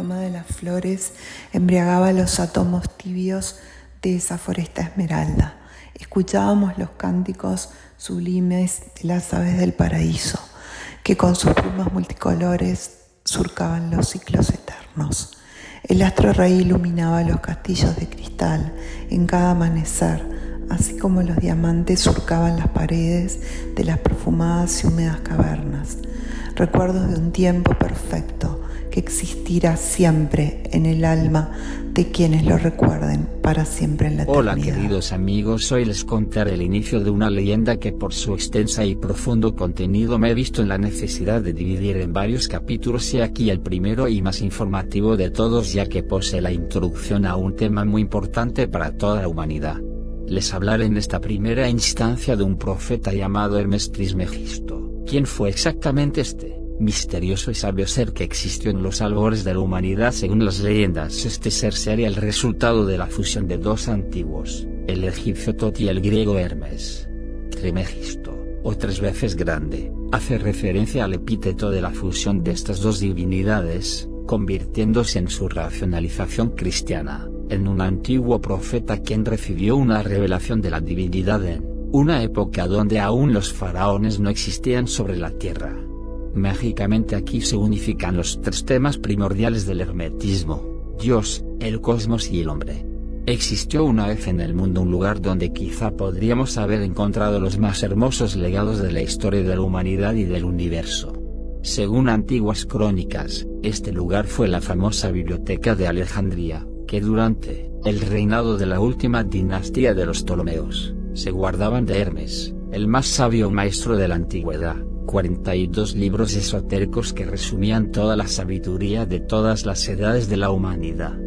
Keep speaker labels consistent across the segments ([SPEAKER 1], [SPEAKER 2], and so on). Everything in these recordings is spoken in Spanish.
[SPEAKER 1] aroma de las flores embriagaba los átomos tibios de esa foresta esmeralda. Escuchábamos los cánticos sublimes de las aves del paraíso, que con sus plumas multicolores surcaban los ciclos eternos. El astro rey iluminaba los castillos de cristal en cada amanecer, así como los diamantes surcaban las paredes de las perfumadas y húmedas cavernas. Recuerdos de un tiempo perfecto que existirá siempre en el alma de quienes lo recuerden para siempre en la eternidad.
[SPEAKER 2] Hola queridos amigos, hoy les contaré el inicio de una leyenda que por su extensa y profundo contenido me he visto en la necesidad de dividir en varios capítulos, y aquí el primero y más informativo de todos, ya que posee la introducción a un tema muy importante para toda la humanidad. Les hablaré en esta primera instancia de un profeta llamado Hermes Trismegisto. ¿Quién fue exactamente este misterioso y sabio ser que existió en los albores de la humanidad? Según las leyendas, este ser sería el resultado de la fusión de dos antiguos, el egipcio Tot y el griego Hermes. Trismegisto, o tres veces grande, hace referencia al epíteto de la fusión de estas dos divinidades, convirtiéndose en su racionalización cristiana, en un antiguo profeta quien recibió una revelación de la divinidad en una época donde aún los faraones no existían sobre la tierra. Mágicamente aquí se unifican los tres temas primordiales del hermetismo: Dios, el cosmos y el hombre. Existió una vez en el mundo un lugar donde quizá podríamos haber encontrado los más hermosos legados de la historia de la humanidad y del universo. Según antiguas crónicas, este lugar fue la famosa biblioteca de Alejandría, que durante el reinado de la última dinastía de los Ptolomeos, se guardaban de Hermes, el más sabio maestro de la antigüedad, 42 libros esotéricos que resumían toda la sabiduría de todas las edades de la humanidad.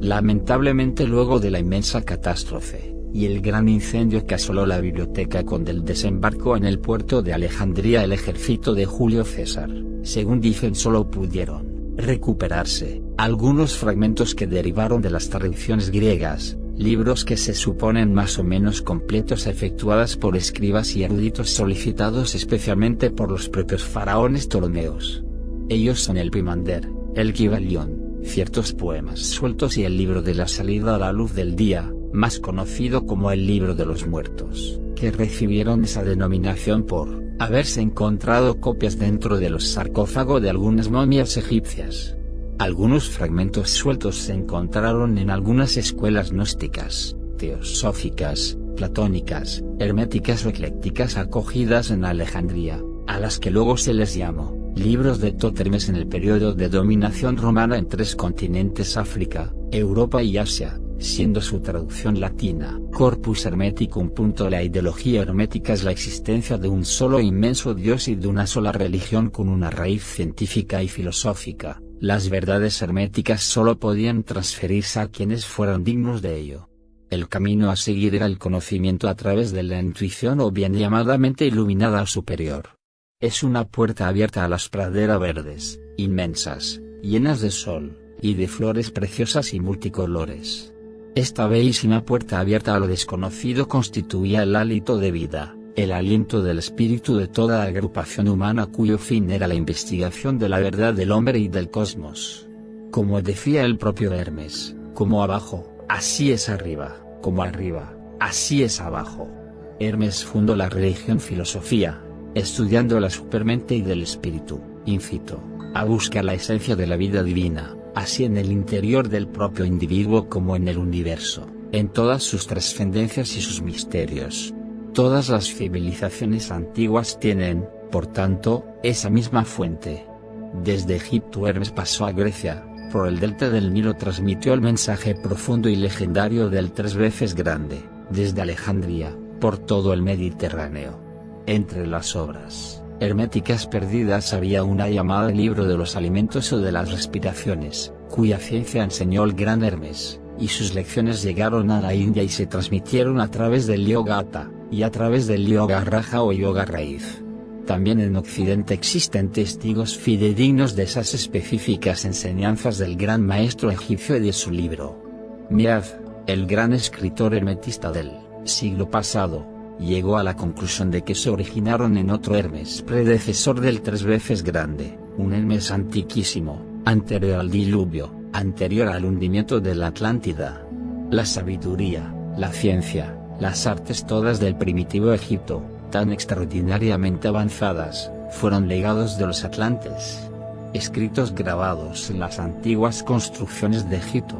[SPEAKER 2] Lamentablemente, luego de la inmensa catástrofe y el gran incendio que asoló la biblioteca con el desembarco en el puerto de Alejandría, el ejército de Julio César, según dicen, solo pudieron recuperarse algunos fragmentos que derivaron de las tradiciones griegas, libros que se suponen más o menos completos, efectuadas por escribas y eruditos solicitados especialmente por los propios faraones ptolomeos. Ellos son el Pimander, el Kybalión, ciertos poemas sueltos y el libro de la salida a la luz del día, más conocido como el libro de los muertos, que recibieron esa denominación por haberse encontrado copias dentro de los sarcófagos de algunas momias egipcias. Algunos fragmentos sueltos se encontraron en algunas escuelas gnósticas, teosóficas, platónicas, herméticas o eclécticas acogidas en Alejandría, a las que luego se les llamó libros de Tot Hermes en el periodo de dominación romana en tres continentes: África, Europa y Asia, siendo su traducción latina Corpus Hermeticum. La ideología hermética es la existencia de un solo inmenso Dios y de una sola religión con una raíz científica y filosófica. Las verdades herméticas solo podían transferirse a quienes fueran dignos de ello. El camino a seguir era el conocimiento a través de la intuición, o bien llamada mente iluminada superior. Es una puerta abierta a las praderas verdes, inmensas, llenas de sol, y de flores preciosas y multicolores. Esta bellísima puerta abierta a lo desconocido constituía el hálito de vida, el aliento del espíritu de toda agrupación humana cuyo fin era la investigación de la verdad del hombre y del cosmos. Como decía el propio Hermes, como abajo, así es arriba, como arriba, así es abajo. Hermes fundó la religión filosofía, estudiando la supermente y del espíritu, incitó a buscar la esencia de la vida divina, así en el interior del propio individuo como en el universo, en todas sus trascendencias y sus misterios. Todas las civilizaciones antiguas tienen, por tanto, esa misma fuente. Desde Egipto Hermes pasó a Grecia, por el delta del Nilo transmitió el mensaje profundo y legendario del tres veces grande, desde Alejandría, por todo el Mediterráneo. Entre las obras herméticas perdidas había una llamada Libro de los Alimentos o de las Respiraciones, cuya ciencia enseñó el gran Hermes, y sus lecciones llegaron a la India y se transmitieron a través del Yoga Hatha, y a través del Yoga Raja o Yoga Raíz. También en Occidente existen testigos fidedignos de esas específicas enseñanzas del gran maestro egipcio y de su libro. Mead, el gran escritor hermetista del siglo pasado, llegó a la conclusión de que se originaron en otro Hermes predecesor del tres veces grande, un Hermes antiquísimo, anterior al diluvio, anterior al hundimiento de la Atlántida. La sabiduría, la ciencia, las artes todas del primitivo Egipto, tan extraordinariamente avanzadas, fueron legados de los atlantes. Escritos grabados en las antiguas construcciones de Egipto.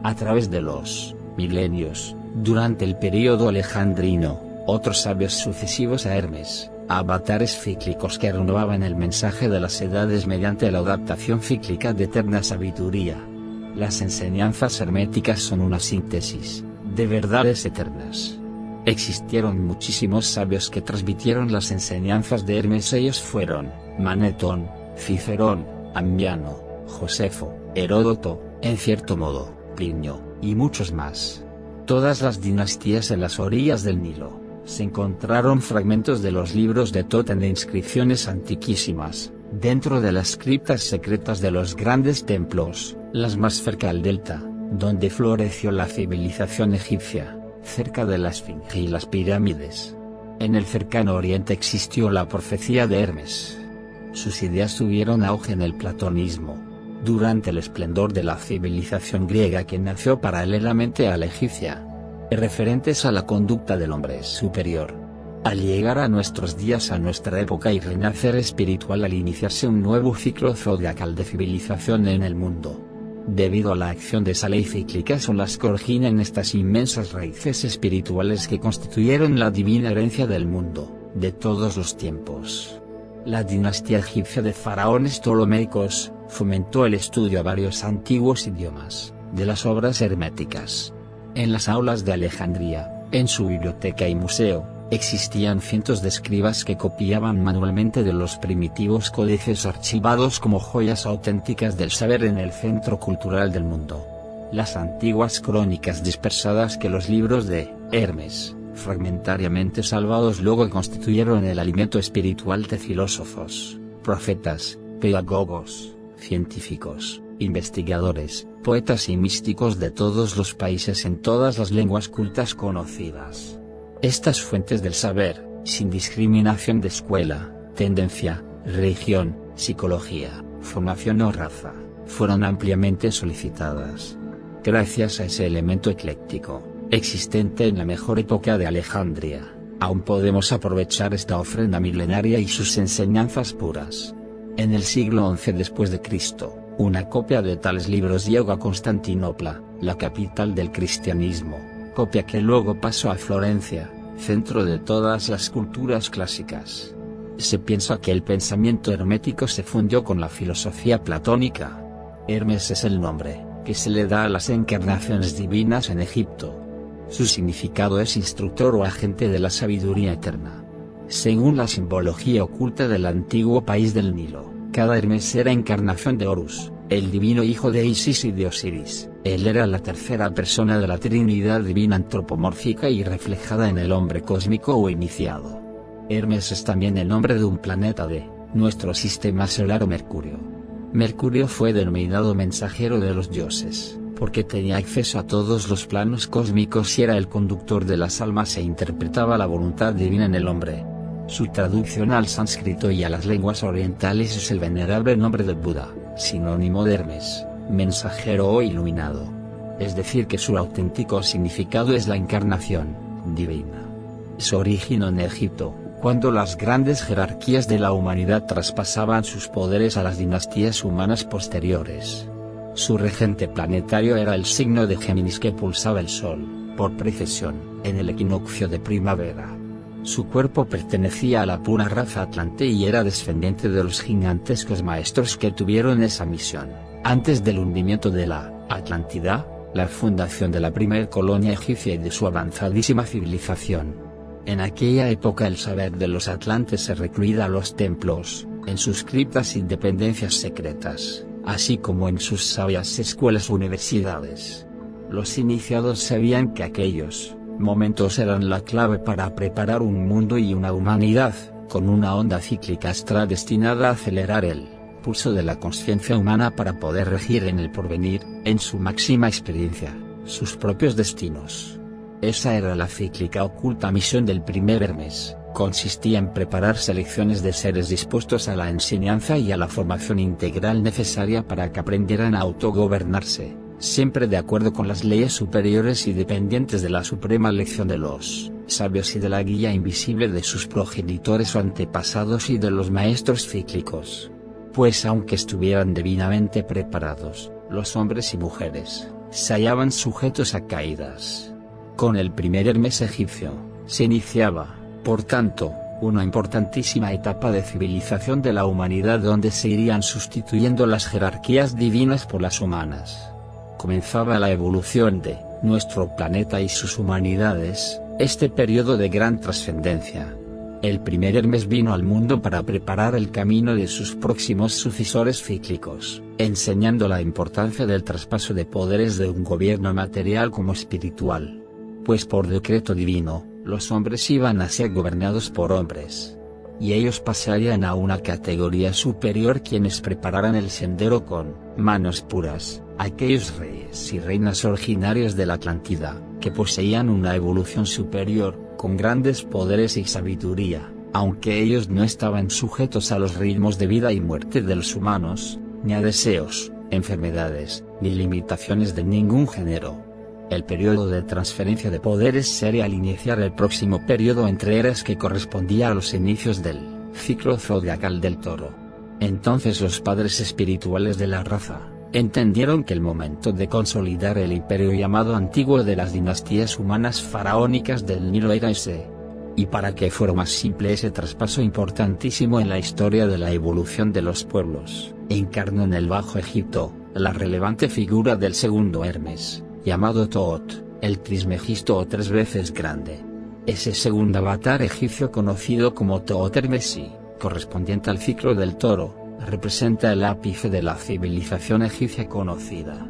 [SPEAKER 2] A través de los milenios, durante el período alejandrino, otros sabios sucesivos a Hermes, avatares cíclicos que renovaban el mensaje de las edades mediante la adaptación cíclica de eterna sabiduría. Las enseñanzas herméticas son una síntesis de verdades eternas. Existieron muchísimos sabios que transmitieron las enseñanzas de Hermes. Ellos fueron Manetón, Cicerón, Ammiano, Josefo, Heródoto, en cierto modo, Plinio, y muchos más. Todas las dinastías en las orillas del Nilo, se encontraron fragmentos de los libros de Totem de inscripciones antiquísimas, dentro de las criptas secretas de los grandes templos, las más cerca al delta, donde floreció la civilización egipcia, cerca de la Esfinge y las pirámides. En el cercano oriente existió la profecía de Hermes. Sus ideas tuvieron auge en el platonismo, durante el esplendor de la civilización griega que nació paralelamente a la egipcia, referentes a la conducta del hombre superior. Al llegar a nuestros días, a nuestra época y renacer espiritual, al iniciarse un nuevo ciclo zodiacal de civilización en el mundo. Debido a la acción de esa ley cíclica son las que originan estas inmensas raíces espirituales que constituyeron la divina herencia del mundo, de todos los tiempos. La dinastía egipcia de faraones ptolomeicos, fomentó el estudio a varios antiguos idiomas, de las obras herméticas. En las aulas de Alejandría, en su biblioteca y museo, existían cientos de escribas que copiaban manualmente de los primitivos códices archivados como joyas auténticas del saber en el centro cultural del mundo. Las antiguas crónicas dispersadas que los libros de Hermes, fragmentariamente salvados, luego constituyeron el alimento espiritual de filósofos, profetas, pedagogos, científicos, investigadores, poetas y místicos de todos los países en todas las lenguas cultas conocidas. Estas fuentes del saber, sin discriminación de escuela, tendencia, religión, psicología, formación o raza, fueron ampliamente solicitadas. Gracias a ese elemento ecléctico, existente en la mejor época de Alejandría, aún podemos aprovechar esta ofrenda milenaria y sus enseñanzas puras. En el siglo XI después de Cristo, una copia de tales libros llegó a Constantinopla, la capital del cristianismo, copia que luego pasó a Florencia, centro de todas las culturas clásicas. Se piensa que el pensamiento hermético se fundió con la filosofía platónica. Hermes es el nombre que se le da a las encarnaciones divinas en Egipto. Su significado es instructor o agente de la sabiduría eterna. Según la simbología oculta del antiguo país del Nilo, cada Hermes era encarnación de Horus, el divino hijo de Isis y de Osiris. Él era la tercera persona de la Trinidad divina antropomórfica y reflejada en el hombre cósmico o iniciado. Hermes es también el nombre de un planeta de nuestro sistema solar o Mercurio. Mercurio fue denominado mensajero de los dioses, porque tenía acceso a todos los planos cósmicos y era el conductor de las almas e interpretaba la voluntad divina en el hombre. Su traducción al sánscrito y a las lenguas orientales es el venerable nombre de Buda, sinónimo de Hermes, mensajero o iluminado. Es decir, que su auténtico significado es la encarnación divina. Su origen en Egipto, cuando las grandes jerarquías de la humanidad traspasaban sus poderes a las dinastías humanas posteriores. Su regente planetario era el signo de Géminis que pulsaba el Sol, por precesión, en el equinoccio de primavera. Su cuerpo pertenecía a la pura raza atlante y era descendiente de los gigantescos maestros que tuvieron esa misión, antes del hundimiento de la Atlántida, la fundación de la primera colonia egipcia y de su avanzadísima civilización. En aquella época el saber de los atlantes se recluía a los templos, en sus criptas y dependencias secretas, así como en sus sabias escuelas o universidades. Los iniciados sabían que aquellos momentos eran la clave para preparar un mundo y una humanidad, con una onda cíclica astral destinada a acelerar el pulso de la conciencia humana para poder regir en el porvenir, en su máxima experiencia, sus propios destinos. Esa era la cíclica oculta misión del primer Hermes, Consistía en preparar selecciones de seres dispuestos a la enseñanza y a la formación integral necesaria para que aprendieran a autogobernarse, siempre de acuerdo con las leyes superiores y dependientes de la suprema lección de los sabios y de la guía invisible de sus progenitores o antepasados y de los maestros cíclicos. Pues aunque estuvieran divinamente preparados, los hombres y mujeres se hallaban sujetos a caídas. Con el primer Hermes egipcio, se iniciaba, por tanto, una importantísima etapa de civilización de la humanidad donde se irían sustituyendo las jerarquías divinas por las humanas. Comenzaba la evolución de nuestro planeta y sus humanidades, este periodo de gran trascendencia. El primer Hermes vino al mundo para preparar el camino de sus próximos sucesores cíclicos, enseñando la importancia del traspaso de poderes de un gobierno material como espiritual. Pues por decreto divino, los hombres iban a ser gobernados por hombres. Y ellos pasarían a una categoría superior quienes prepararan el sendero con manos puras, aquellos reyes y reinas originarios de la Atlántida, que poseían una evolución superior, con grandes poderes y sabiduría, aunque ellos no estaban sujetos a los ritmos de vida y muerte de los humanos, ni a deseos, enfermedades, ni limitaciones de ningún género. El periodo de transferencia de poderes sería al iniciar el próximo periodo entre eras que correspondía a los inicios del ciclo zodiacal del Toro. Entonces los padres espirituales de la raza entendieron que el momento de consolidar el imperio llamado antiguo de las dinastías humanas faraónicas del Nilo era ese. Y para que fuera más simple ese traspaso importantísimo en la historia de la evolución de los pueblos, encarnó en el Bajo Egipto la relevante figura del segundo Hermes, llamado Toot, el Trismegisto o 3 veces grande. Ese segundo avatar egipcio conocido como Toot Hermesi, correspondiente al ciclo del Toro, representa el ápice de la civilización egipcia conocida.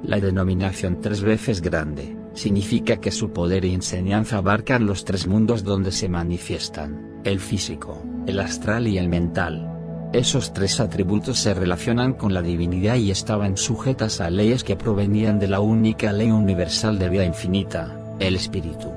[SPEAKER 2] La denominación 3 veces grande, significa que su poder y enseñanza abarcan los 3 mundos donde se manifiestan, el físico, el astral y el mental. Esos 3 atributos se relacionan con la divinidad y estaban sujetas a leyes que provenían de la única ley universal de vida infinita, el espíritu.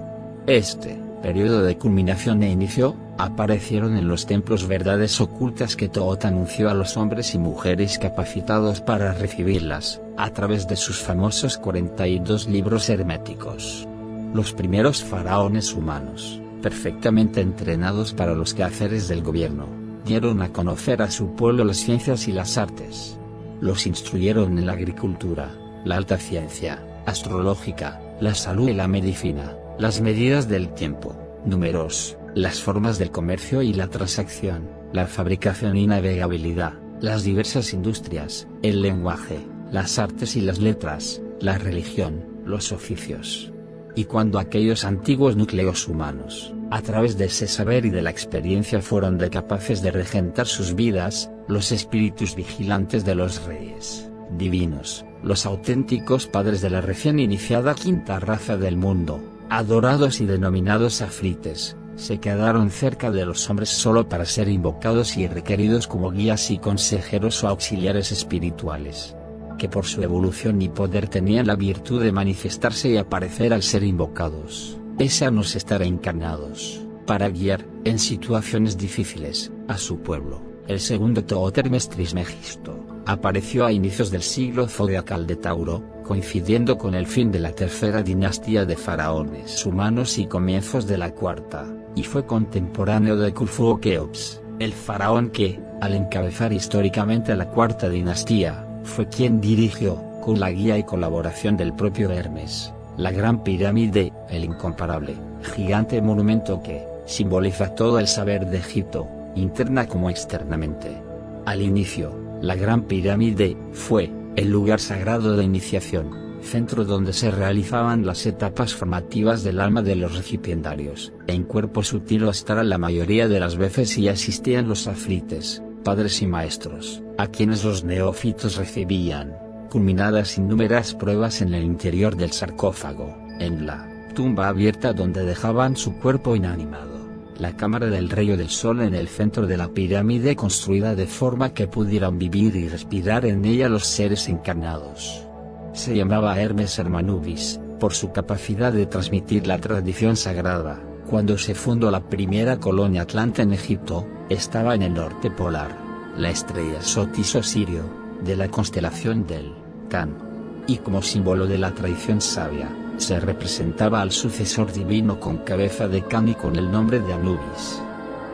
[SPEAKER 2] Este periodo de culminación e inicio, aparecieron en los templos verdades ocultas que Toot anunció a los hombres y mujeres capacitados para recibirlas, a través de sus famosos 42 libros herméticos. Los primeros faraones humanos, perfectamente entrenados para los quehaceres del gobierno, dieron a conocer a su pueblo las ciencias y las artes. Los instruyeron en la agricultura, la alta ciencia astrológica, la salud y la medicina, las medidas del tiempo, números, las formas del comercio y la transacción, la fabricación y navegabilidad, las diversas industrias, el lenguaje, las artes y las letras, la religión, los oficios. Y cuando aquellos antiguos núcleos humanos, a través de ese saber y de la experiencia fueron capaces de regentar sus vidas, los espíritus vigilantes de los reyes divinos, los auténticos padres de la recién iniciada quinta raza del mundo, adorados y denominados afrites, se quedaron cerca de los hombres solo para ser invocados y requeridos como guías y consejeros o auxiliares espirituales, que por su evolución y poder tenían la virtud de manifestarse y aparecer al ser invocados, pese a no estar encarnados, para guiar, en situaciones difíciles, a su pueblo. El segundo Toot Hermes Trismegisto apareció a inicios del siglo zodiacal de Tauro, coincidiendo con el fin de la tercera dinastía de faraones humanos y comienzos de la cuarta, y fue contemporáneo de Khufu o Keops, el faraón que, al encabezar históricamente la cuarta dinastía, fue quien dirigió, con la guía y colaboración del propio Hermes, la Gran Pirámide, el incomparable, gigante monumento que simboliza todo el saber de Egipto, interna como externamente. Al inicio, la Gran Pirámide fue el lugar sagrado de iniciación, centro donde se realizaban las etapas formativas del alma de los recipiendarios. En cuerpo sutil o astral la mayoría de las veces y asistían los afrites, padres y maestros, a quienes los neófitos recibían, culminadas innumerables pruebas en el interior del sarcófago, en la tumba abierta donde dejaban su cuerpo inanimado. La cámara del rayo del sol en el centro de la pirámide construida de forma que pudieran vivir y respirar en ella los seres encarnados. Se llamaba Hermes Hermanubis, por su capacidad de transmitir la tradición sagrada, Cuando se fundó la primera colonia atlante en Egipto, estaba en el norte polar, la estrella Sotis o Sirio, de la constelación del Can. Y como símbolo de la tradición sabia, se representaba al sucesor divino con cabeza de Can y con el nombre de Anubis.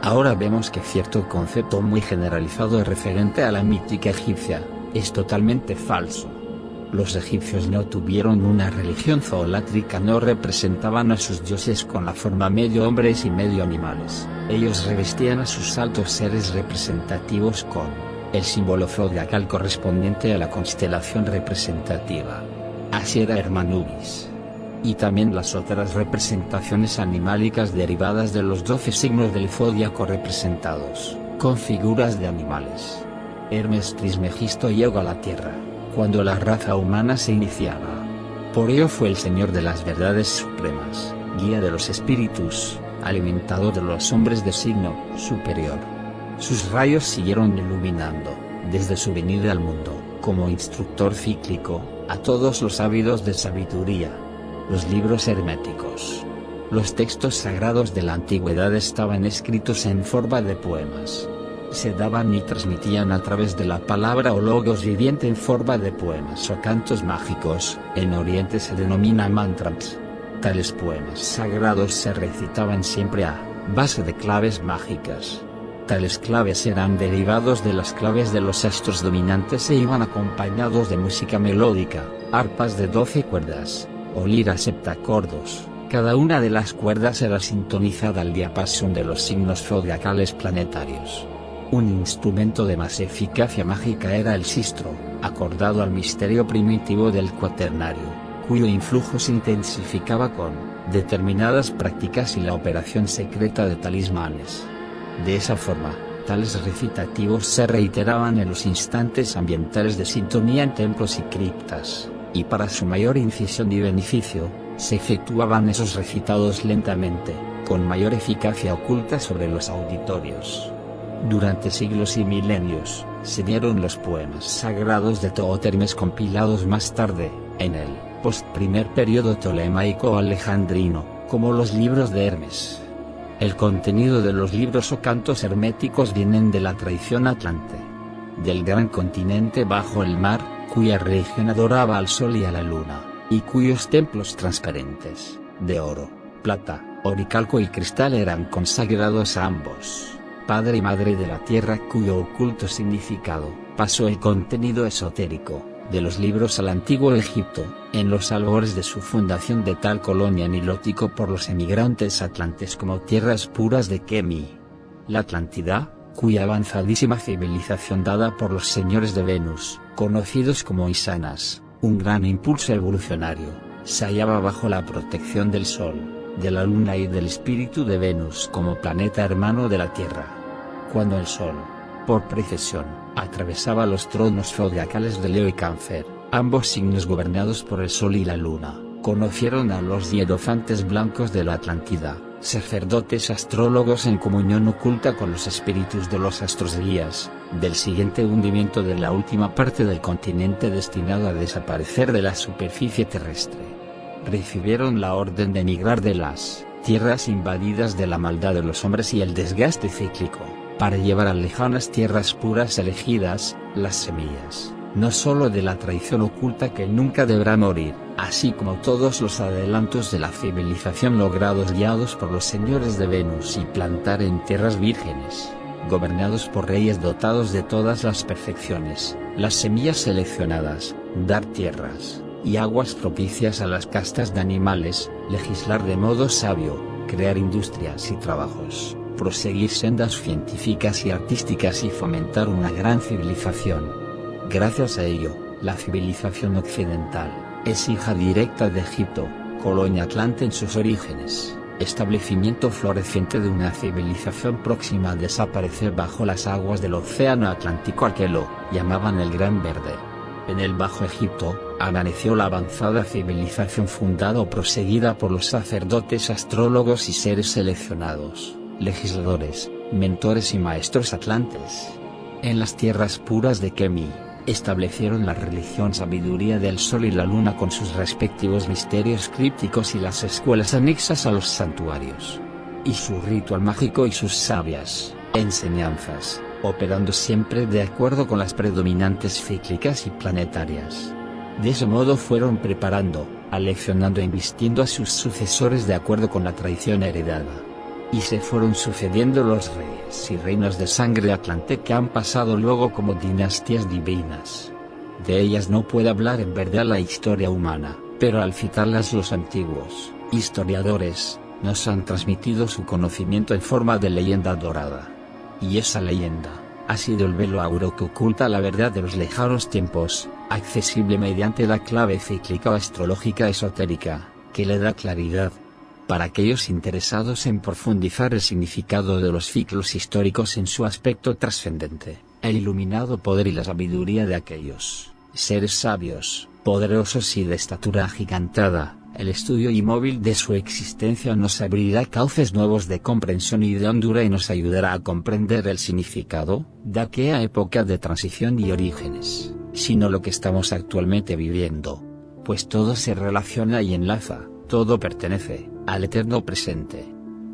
[SPEAKER 2] Ahora vemos que cierto concepto muy generalizado referente a la mítica egipcia, es totalmente falso. Los egipcios no tuvieron una religión zoolátrica, no representaban a sus dioses con la forma medio hombres y medio animales. Ellos revestían a sus altos seres representativos con el símbolo zodiacal correspondiente a la constelación representativa. Así era Hermanubis. Y también las otras representaciones animálicas derivadas de los 12 signos del zodiaco representados, con figuras de animales. Hermes Trismegisto llegó a la Tierra cuando la raza humana se iniciaba. Por ello fue el Señor de las verdades supremas, guía de los espíritus, alimentador de los hombres de signo superior. Sus rayos siguieron iluminando, desde su venida al mundo, como instructor cíclico, a todos los ávidos de sabiduría. Los libros herméticos. Los textos sagrados de la antigüedad estaban escritos en forma de poemas. Se daban y transmitían a través de la palabra o logos viviente en forma de poemas o cantos mágicos, en Oriente se denomina mantras. Tales poemas sagrados se recitaban siempre a base de claves mágicas. Tales claves eran derivados de las claves de los astros dominantes e iban acompañados de música melódica, arpas de 12 cuerdas, o liras heptacordos. Cada una de las cuerdas era sintonizada al diapasón de los signos zodiacales planetarios. Un instrumento de más eficacia mágica era el sistro, acordado al misterio primitivo del cuaternario, cuyo influjo se intensificaba con determinadas prácticas y la operación secreta de talismanes. De esa forma, tales recitativos se reiteraban en los instantes ambientales de sintonía en templos y criptas, y para su mayor incisión y beneficio, se efectuaban esos recitados lentamente, con mayor eficacia oculta sobre los auditorios. Durante siglos y milenios, se dieron los poemas sagrados de Tootermes compilados más tarde, en el post-primer periodo tolemaico o alejandrino, como los libros de Hermes. El contenido de los libros o cantos herméticos vienen de la tradición atlante, del gran continente bajo el mar, cuya religión adoraba al sol y a la luna, y cuyos templos transparentes, de oro, plata, oricalco y cristal eran consagrados a ambos, padre y madre de la tierra, cuyo oculto significado pasó el contenido esotérico de los libros al antiguo Egipto, en los albores de su fundación de tal colonia nilótico por los emigrantes atlantes como tierras puras de Kemi. La Atlántida, cuya avanzadísima civilización dada por los señores de Venus, conocidos como Isanas, un gran impulso evolucionario, se hallaba bajo la protección del Sol, de la Luna y del espíritu de Venus como planeta hermano de la Tierra. Cuando el Sol, por precesión, atravesaba los tronos zodiacales de Leo y Cáncer, ambos signos gobernados por el Sol y la Luna, conocieron a los hierofantes blancos de la Atlántida, sacerdotes astrólogos en comunión oculta con los espíritus de los astros guías, del siguiente hundimiento de la última parte del continente destinado a desaparecer de la superficie terrestre. Recibieron la orden de emigrar de las tierras invadidas de la maldad de los hombres y el desgaste cíclico, para llevar a lejanas tierras puras elegidas, las semillas, no solo de la tradición oculta que nunca deberá morir, así como todos los adelantos de la civilización logrados guiados por los señores de Venus y plantar en tierras vírgenes, gobernados por reyes dotados de todas las perfecciones, las semillas seleccionadas, dar tierras y aguas propicias a las castas de animales, legislar de modo sabio, crear industrias y trabajos, proseguir sendas científicas y artísticas y fomentar una gran civilización. Gracias a ello, la civilización occidental es hija directa de Egipto, colonia atlante en sus orígenes, establecimiento floreciente de una civilización próxima a desaparecer bajo las aguas del océano Atlántico al que lo llamaban el Gran Verde. En el Bajo Egipto, amaneció la avanzada civilización fundada o proseguida por los sacerdotes astrólogos y seres seleccionados, legisladores, mentores y maestros atlantes. En las tierras puras de Kemi, establecieron la religión sabiduría del Sol y la Luna con sus respectivos misterios crípticos y las escuelas anexas a los santuarios. y su ritual mágico y sus sabias enseñanzas, operando siempre de acuerdo con las predominantes cíclicas y planetarias. De ese modo fueron preparando, aleccionando e invistiendo a sus sucesores de acuerdo con la tradición heredada. Y se fueron sucediendo los reyes y reinas de sangre atlante que han pasado luego como dinastías divinas. De ellas no puede hablar en verdad la historia humana, pero al citarlas los antiguos historiadores nos han transmitido su conocimiento en forma de leyenda dorada. Y esa leyenda ha sido el velo áureo que oculta la verdad de los lejanos tiempos, accesible mediante la clave cíclica o astrológica esotérica, que le da claridad para aquellos interesados en profundizar el significado de los ciclos históricos en su aspecto trascendente, el iluminado poder y la sabiduría de aquellos seres sabios, poderosos y de estatura agigantada. El estudio inmóvil de su existencia nos abrirá cauces nuevos de comprensión y de hondura y nos ayudará a comprender el significado de aquella época de transición y orígenes, sino lo que estamos actualmente viviendo. Pues todo se relaciona y enlaza, todo pertenece al eterno presente.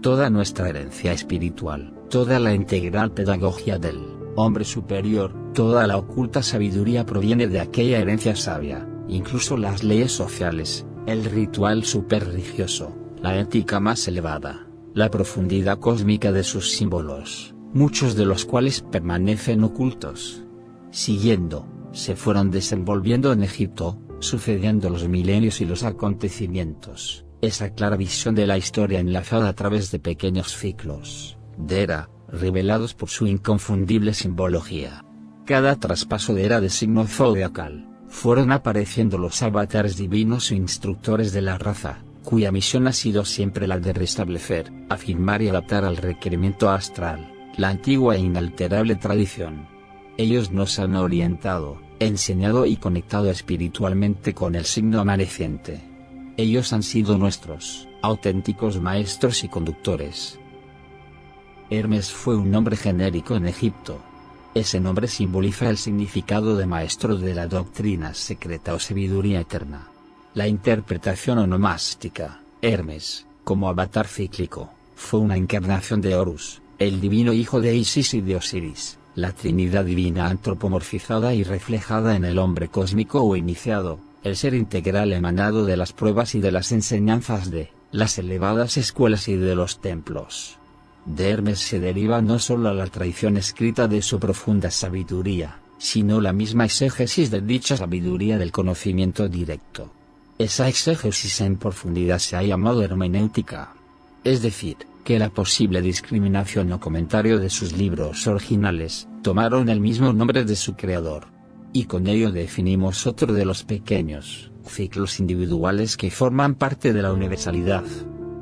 [SPEAKER 2] Toda nuestra herencia espiritual, toda la integral pedagogía del hombre superior, toda la oculta sabiduría proviene de aquella herencia sabia, incluso las leyes sociales, el ritual superreligioso, la ética más elevada, la profundidad cósmica de sus símbolos, muchos de los cuales permanecen ocultos. Siguiendo, se fueron desenvolviendo en Egipto, sucediendo los milenios y los acontecimientos, esa clara visión de la historia enlazada a través de pequeños ciclos de era, revelados por su inconfundible simbología. Cada traspaso de era de signo zodiacal, fueron apareciendo los avatares divinos o instructores de la raza, cuya misión ha sido siempre la de restablecer, afirmar y adaptar al requerimiento astral, la antigua e inalterable tradición. Ellos nos han orientado, enseñado y conectado espiritualmente con el signo amaneciente. Ellos han sido nuestros auténticos maestros y conductores. Hermes fue un nombre genérico en Egipto. Ese nombre simboliza el significado de maestro de la doctrina secreta o sabiduría eterna. La interpretación onomástica, Hermes, como avatar cíclico, fue una encarnación de Horus, el divino hijo de Isis y de Osiris, la trinidad divina antropomorfizada y reflejada en el hombre cósmico o iniciado, el ser integral emanado de las pruebas y de las enseñanzas de las elevadas escuelas y de los templos. De Hermes se deriva no solo la tradición escrita de su profunda sabiduría, sino la misma exégesis de dicha sabiduría del conocimiento directo. Esa exégesis en profundidad se ha llamado hermenéutica. Es decir, que la posible discriminación o comentario de sus libros originales tomaron el mismo nombre de su creador. Y con ello definimos otro de los pequeños ciclos individuales que forman parte de la universalidad.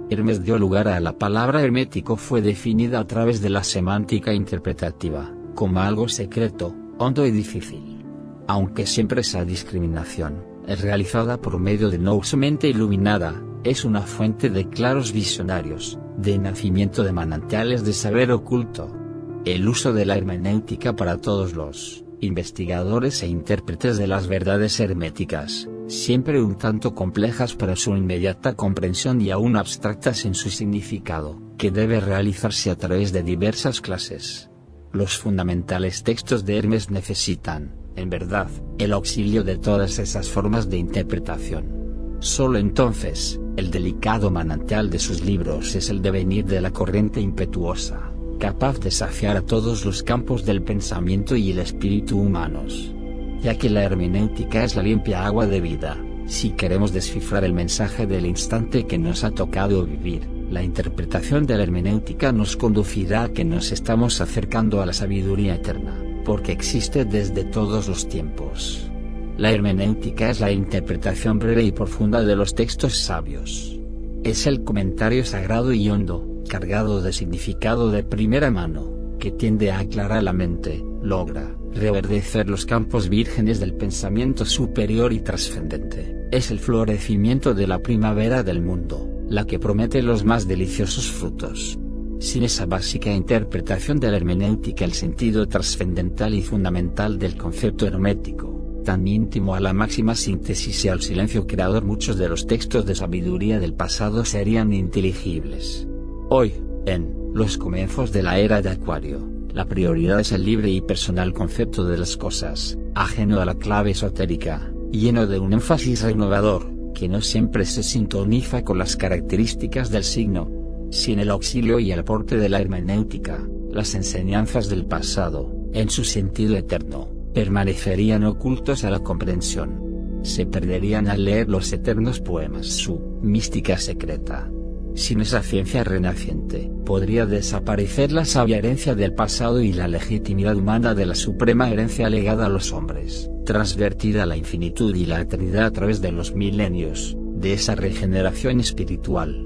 [SPEAKER 2] Hermes dio lugar a la palabra hermético, fue definida a través de la semántica interpretativa, como algo secreto, hondo y difícil. Aunque siempre esa discriminación es realizada por medio de su mente iluminada, es una fuente de claros visionarios, de nacimiento de manantiales de saber oculto. El uso de la hermenéutica para todos los investigadores e intérpretes de las verdades herméticas, siempre un tanto complejas para su inmediata comprensión y aún abstractas en su significado, que debe realizarse a través de diversas clases. Los fundamentales textos de Hermes necesitan, en verdad, el auxilio de todas esas formas de interpretación. Solo entonces, el delicado manantial de sus libros es el devenir de la corriente impetuosa, capaz de saciar a todos los campos del pensamiento y el espíritu humanos. Ya que la hermenéutica es la limpia agua de vida, si queremos descifrar el mensaje del instante que nos ha tocado vivir, la interpretación de la hermenéutica nos conducirá a que nos estamos acercando a la sabiduría eterna, porque existe desde todos los tiempos. La hermenéutica es la interpretación breve y profunda de los textos sabios. Es el comentario sagrado y hondo, cargado de significado de primera mano, que tiende a aclarar la mente, logra reverdecer los campos vírgenes del pensamiento superior y trascendente. Es el florecimiento de la primavera del mundo, la que promete los más deliciosos frutos. Sin esa básica interpretación de la hermenéutica, el sentido trascendental y fundamental del concepto hermético, tan íntimo a la máxima síntesis y al silencio creador, muchos de los textos de sabiduría del pasado serían ininteligibles. Hoy, En los comienzos de la era de Acuario, la prioridad es el libre y personal concepto de las cosas, ajeno a la clave esotérica, lleno de un énfasis renovador, que no siempre se sintoniza con las características del signo. Sin el auxilio y el aporte de la hermenéutica, las enseñanzas del pasado, en su sentido eterno, permanecerían ocultos a la comprensión. Se perderían al leer los eternos poemas, su mística secreta. Sin esa ciencia renaciente, podría desaparecer la sabia herencia del pasado y la legitimidad humana de la suprema herencia legada a los hombres, transvertida a la infinitud y la eternidad a través de los milenios, de esa regeneración espiritual.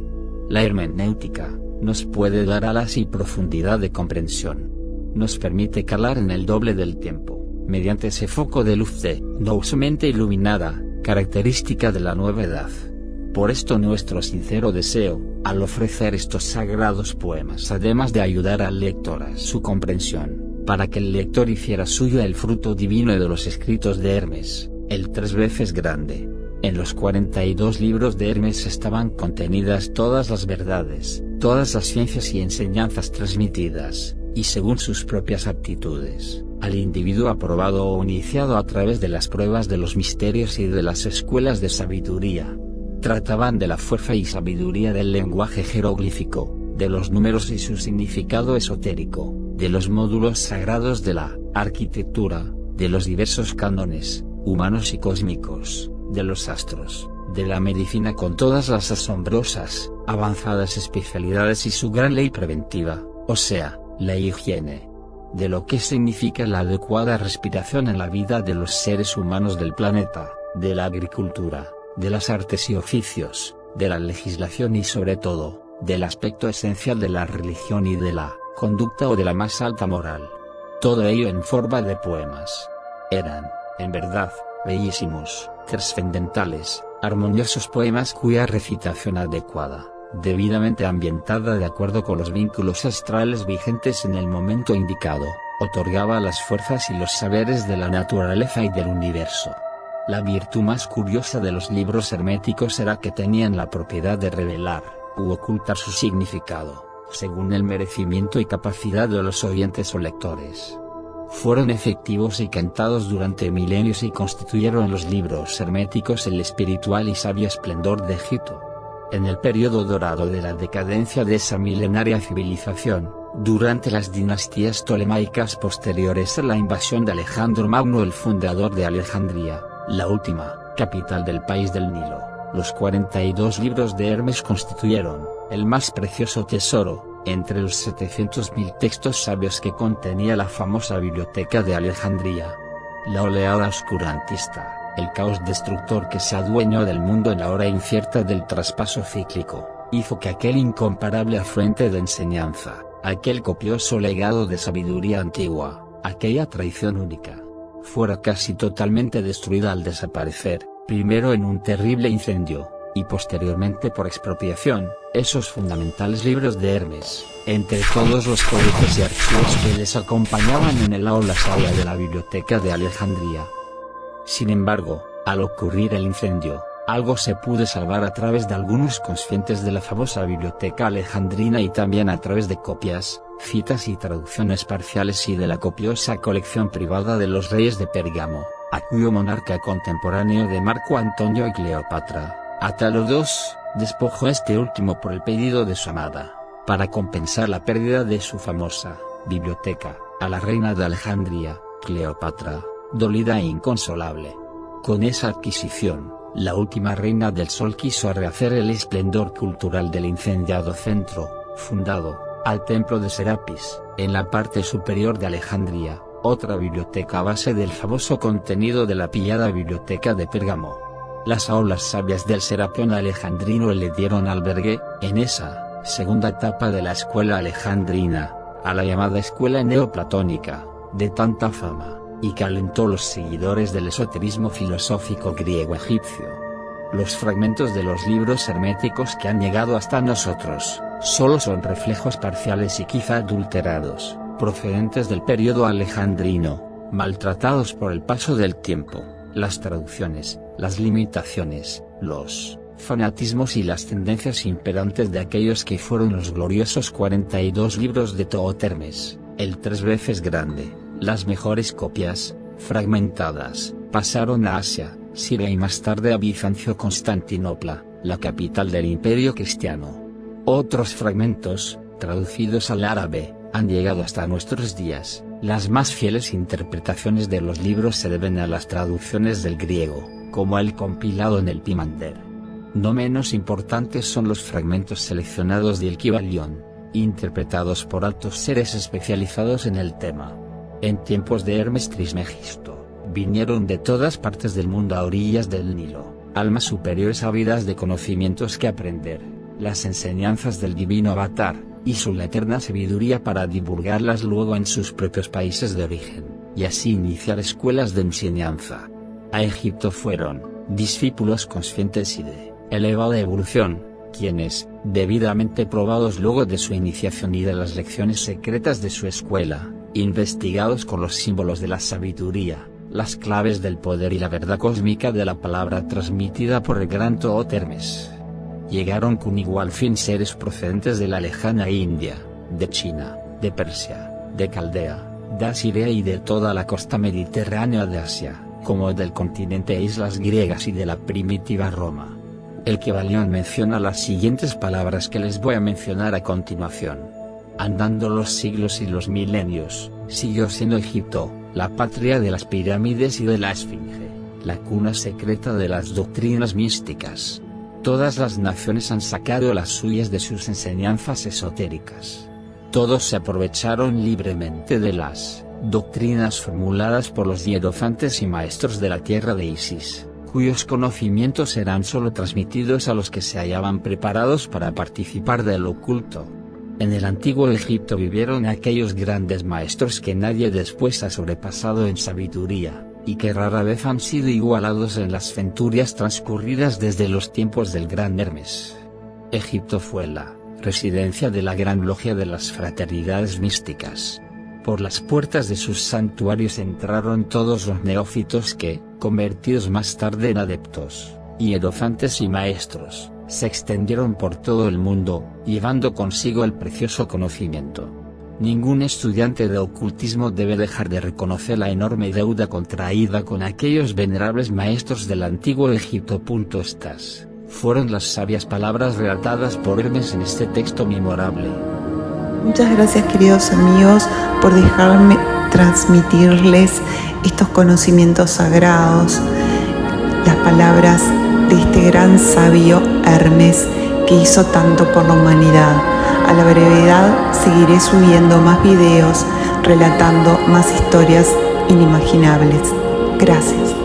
[SPEAKER 2] La hermenéutica nos puede dar alas y profundidad de comprensión. Nos permite calar en el doble del tiempo, mediante ese foco de luz de nos mente iluminada, característica de la nueva edad. Por esto nuestro sincero deseo, al ofrecer estos sagrados poemas, además de ayudar al lector a su comprensión, para que el lector hiciera suyo el fruto divino de los escritos de Hermes, el 3 veces grande. En los 42 libros de Hermes estaban contenidas todas las verdades, todas las ciencias y enseñanzas transmitidas, y según sus propias aptitudes, al individuo aprobado o iniciado a través de las pruebas de los misterios y de las escuelas de sabiduría. Trataban de la fuerza y sabiduría del lenguaje jeroglífico, de los números y su significado esotérico, de los módulos sagrados de la arquitectura, de los diversos cánones, humanos y cósmicos, de los astros, de la medicina con todas las asombrosas, avanzadas especialidades y su gran ley preventiva, o sea, la higiene. De lo que significa la adecuada respiración en la vida de los seres humanos del planeta, de la agricultura, de las artes y oficios, de la legislación y sobre todo, del aspecto esencial de la religión y de la conducta o de la más alta moral. Todo ello en forma de poemas. Eran, en verdad, bellísimos, trascendentales, armoniosos poemas cuya recitación adecuada, debidamente ambientada de acuerdo con los vínculos astrales vigentes en el momento indicado, otorgaba las fuerzas y los saberes de la naturaleza y del universo. La virtud más curiosa de los libros herméticos era que tenían la propiedad de revelar, u ocultar su significado, según el merecimiento y capacidad de los oyentes o lectores. Fueron efectivos y cantados durante milenios y constituyeron los libros herméticos el espiritual y sabio esplendor de Egipto. En el periodo dorado de la decadencia de esa milenaria civilización, durante las dinastías ptolemaicas posteriores a la invasión de Alejandro Magno, el fundador de Alejandría, la última capital del país del Nilo, los 42 libros de Hermes constituyeron el más precioso tesoro, entre los 700.000 textos sabios que contenía la famosa biblioteca de Alejandría. La oleada oscurantista, el caos destructor que se adueñó del mundo en la hora incierta del traspaso cíclico, hizo que aquel incomparable afluente de enseñanza, aquel copioso legado de sabiduría antigua, aquella tradición única, fuera casi totalmente destruida al desaparecer, primero en un terrible incendio, y posteriormente por expropiación, esos fundamentales libros de Hermes, entre todos los códices y archivos que les acompañaban en el aula sabia de la biblioteca de Alejandría. Sin embargo, al ocurrir el incendio, algo se pudo salvar a través de algunos conscientes de la famosa biblioteca alejandrina y también a través de copias, citas y traducciones parciales y de la copiosa colección privada de los reyes de Pérgamo, a cuyo monarca contemporáneo de Marco Antonio y Cleopatra, Atalo II, despojó este último por el pedido de su amada, para compensar la pérdida de su famosa biblioteca, a la reina de Alejandría, Cleopatra, dolida e inconsolable. Con esa adquisición, la última reina del sol quiso rehacer el esplendor cultural del incendiado centro, fundado, al templo de Serapis, en la parte superior de Alejandría, otra biblioteca a base del famoso contenido de la pillada biblioteca de Pérgamo. Las aulas sabias del Serapión alejandrino le dieron albergue, en esa segunda etapa de la escuela alejandrina, a la llamada escuela neoplatónica, de tanta fama, y que alentó los seguidores del esoterismo filosófico griego-egipcio. Los fragmentos de los libros herméticos que han llegado hasta nosotros, solo son reflejos parciales y quizá adulterados, procedentes del periodo alejandrino, maltratados por el paso del tiempo, las traducciones, las limitaciones, los fanatismos y las tendencias imperantes de aquellos que fueron los gloriosos 42 libros de Thoth Hermes, el 3 veces grande, las mejores copias, fragmentadas, pasaron a Asia, Siria y más tarde a Bizancio, Constantinopla, la capital del Imperio Cristiano. Otros fragmentos, traducidos al árabe, han llegado hasta nuestros días. Las más fieles interpretaciones de los libros se deben a las traducciones del griego, como el compilado en el Pimander. No menos importantes son los fragmentos seleccionados del Kybalión, interpretados por altos seres especializados en el tema. En tiempos de Hermes Trismegisto, vinieron de todas partes del mundo a orillas del Nilo, almas superiores ávidas de conocimientos que aprender, las enseñanzas del divino avatar, y su eterna sabiduría para divulgarlas luego en sus propios países de origen, y así iniciar escuelas de enseñanza. A Egipto fueron discípulos conscientes y de elevada evolución, quienes, debidamente probados luego de su iniciación y de las lecciones secretas de su escuela, investigados con los símbolos de la sabiduría, las claves del poder y la verdad cósmica de la palabra transmitida por el gran Thoth Hermes, llegaron con igual fin seres procedentes de la lejana India, de China, de Persia, de Caldea, de Asiria y de toda la costa mediterránea de Asia, como del continente e islas griegas y de la primitiva Roma. El Kybalión menciona las siguientes palabras que les voy a mencionar a continuación. Andando los siglos y los milenios, siguió siendo Egipto, la patria de las pirámides y de la Esfinge, la cuna secreta de las doctrinas místicas. Todas las naciones han sacado las suyas de sus enseñanzas esotéricas. Todos se aprovecharon libremente de las doctrinas formuladas por los hierofantes y maestros de la tierra de Isis, cuyos conocimientos eran solo transmitidos a los que se hallaban preparados para participar del oculto. En el antiguo Egipto vivieron aquellos grandes maestros que nadie después ha sobrepasado en sabiduría, y que rara vez han sido igualados en las centurias transcurridas desde los tiempos del gran Hermes. Egipto fue la residencia de la gran logia de las fraternidades místicas. Por las puertas de sus santuarios entraron todos los neófitos que, convertidos más tarde en adeptos, hierofantes y maestros, se extendieron por todo el mundo, llevando consigo el precioso conocimiento. Ningún estudiante de ocultismo debe dejar de reconocer la enorme deuda contraída con aquellos venerables maestros del antiguo Egipto. Estas fueron las sabias palabras relatadas por Hermes en este texto memorable.
[SPEAKER 1] Muchas gracias, queridos amigos, por dejarme transmitirles estos conocimientos sagrados, las palabras de este gran sabio Hermes que hizo tanto por la humanidad. A la brevedad seguiré subiendo más videos relatando más historias inimaginables. Gracias.